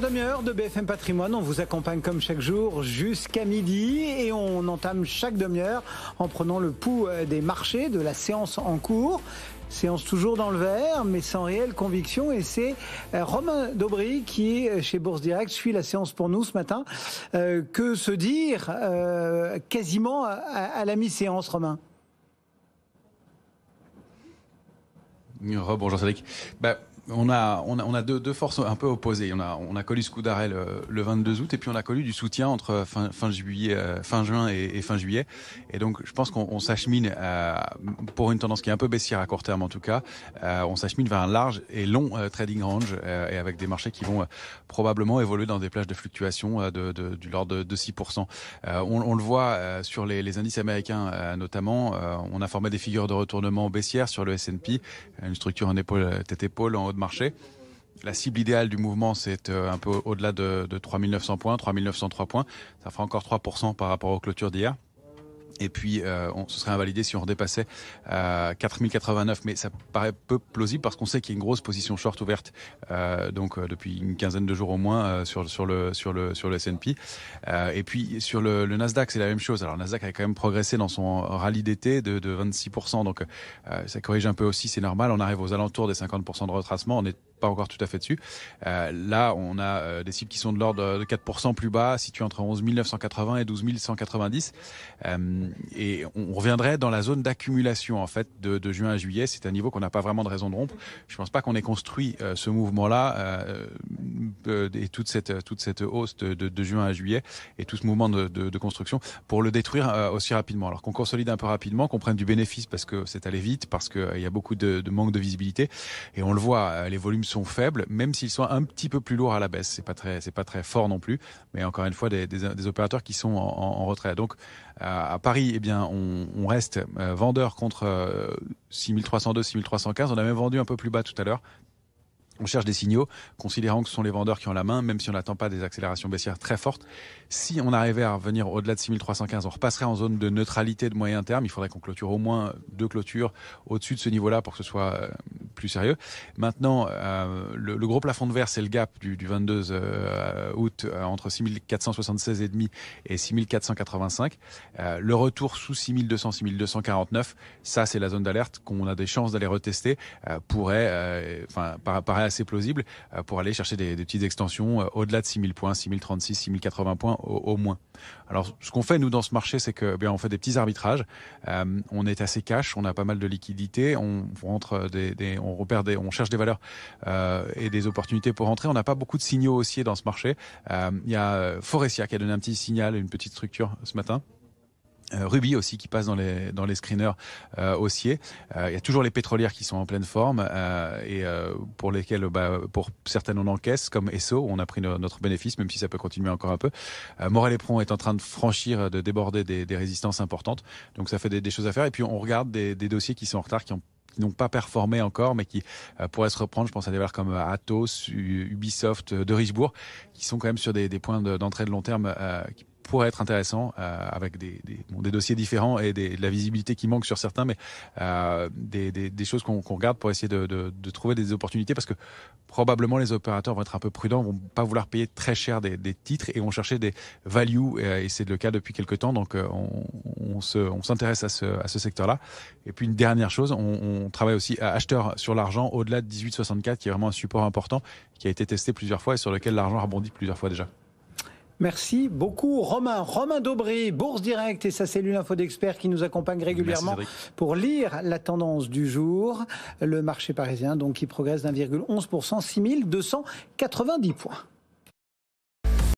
Demi-heure de BFM Patrimoine, on vous accompagne comme chaque jour jusqu'à midi et on entame chaque demi-heure en prenant le pouls des marchés, de la séance en cours. Séance toujours dans le vert, mais sans réelle conviction. Et c'est Romain Daubry qui, chez Bourse Direct, suit la séance pour nous ce matin. Que se dire quasiment à la mi-séance, Romain? Bonjour Cédric. On a deux forces un peu opposées. On a connu ce coup d'arrêt le 22 août et puis on a connu du soutien entre fin juin et fin juillet. Et donc je pense qu'on s'achemine pour une tendance qui est un peu baissière à court terme en tout cas. On s'achemine vers un large et long trading range et avec des marchés qui vont probablement évoluer dans des plages de fluctuation du l'ordre de 6%. On le voit sur les indices américains notamment. On a formé des figures de retournement baissières sur le S&P, une structure en épaule tête-épaule en haut de marché. La cible idéale du mouvement, c'est un peu au-delà de 3900 points, 3903 points. Ça fera encore 3% par rapport aux clôtures d'hier. Et puis, ce serait invalidé si on redépassait 4089, mais ça paraît peu plausible parce qu'on sait qu'il y a une grosse position short ouverte, depuis une quinzaine de jours au moins sur le S&P. Et puis sur le Nasdaq, c'est la même chose. Alors Nasdaq a quand même progressé dans son rallye d'été de 26%, donc ça corrige un peu aussi, c'est normal. On arrive aux alentours des 50% de retracement. On n'est pas encore tout à fait dessus. Là, on a des cibles qui sont de l'ordre de 4% plus bas, situées entre 11 980 et 12 190. Et on reviendrait dans la zone d'accumulation en fait de juin à juillet. C'est un niveau qu'on n'a pas vraiment de raison de rompre. Je pense pas qu'on ait construit ce mouvement-là et toute cette hausse de juin à juillet et tout ce mouvement de construction pour le détruire aussi rapidement. Alors qu'on consolide un peu rapidement, qu'on prenne du bénéfice parce que c'est allé vite, parce qu'il y a beaucoup de manque de visibilité et on le voit, les volumes sont faibles, même s'ils sont un petit peu plus lourds à la baisse. C'est pas très fort non plus, mais encore une fois des opérateurs qui sont en retrait. Donc à Paris, eh bien, on reste vendeur contre 6302, 6315. On a même vendu un peu plus bas tout à l'heure. On cherche des signaux, considérant que ce sont les vendeurs qui ont la main, même si on n'attend pas des accélérations baissières très fortes. Si on arrivait à revenir au-delà de 6315, on repasserait en zone de neutralité de moyen terme. Il faudrait qu'on clôture au moins 2 clôtures au-dessus de ce niveau-là pour que ce soit plus sérieux. Maintenant, le gros plafond de verre, c'est le gap du 22 août entre 6476,5 et 6485. Le retour sous 6200, 6249, ça c'est la zone d'alerte qu'on a des chances d'aller retester, paraît assez plausible pour aller chercher des petites extensions au-delà de 6000 points, 6036, 6080 points au moins. Alors ce qu'on fait nous dans ce marché, c'est que on fait des petits arbitrages. On est assez cash, on a pas mal de liquidités, on cherche des valeurs et des opportunités pour rentrer. On n'a pas beaucoup de signaux haussiers dans ce marché. Il y a Forestia qui a donné un petit signal, une petite structure ce matin. Ruby aussi qui passe dans les screeners haussiers. Il y a toujours les pétrolières qui sont en pleine forme et pour lesquelles pour certaines on encaisse, comme Esso, on a pris notre bénéfice même si ça peut continuer encore un peu. Morel et Pron est en train de déborder des résistances importantes, donc ça fait des choses à faire. Et puis on regarde des dossiers qui sont en retard, qui n'ont pas performé encore, mais qui pourraient se reprendre. Je pense à des valeurs comme Atos, Ubisoft, de Richebourg, qui sont quand même sur des points d'entrée de long terme qui pourrait être intéressant avec des dossiers différents et de la visibilité qui manque sur certains, mais des choses qu'on regarde pour essayer de trouver des opportunités, parce que probablement les opérateurs vont être un peu prudents, vont pas vouloir payer très cher des titres et vont chercher des values, et c'est le cas depuis quelques temps. Donc on s'intéresse à ce secteur-là. Et puis une dernière chose, on travaille aussi à acheteur sur l'argent au-delà de 18,64, qui est vraiment un support important, qui a été testé plusieurs fois et sur lequel l'argent a rebondi plusieurs fois déjà. Merci beaucoup Romain. Romain Daubry, Bourse Direct et sa cellule info d'experts qui nous accompagne régulièrement pour lire la tendance du jour. Le marché parisien donc qui progresse d'1,11%, 6290 points.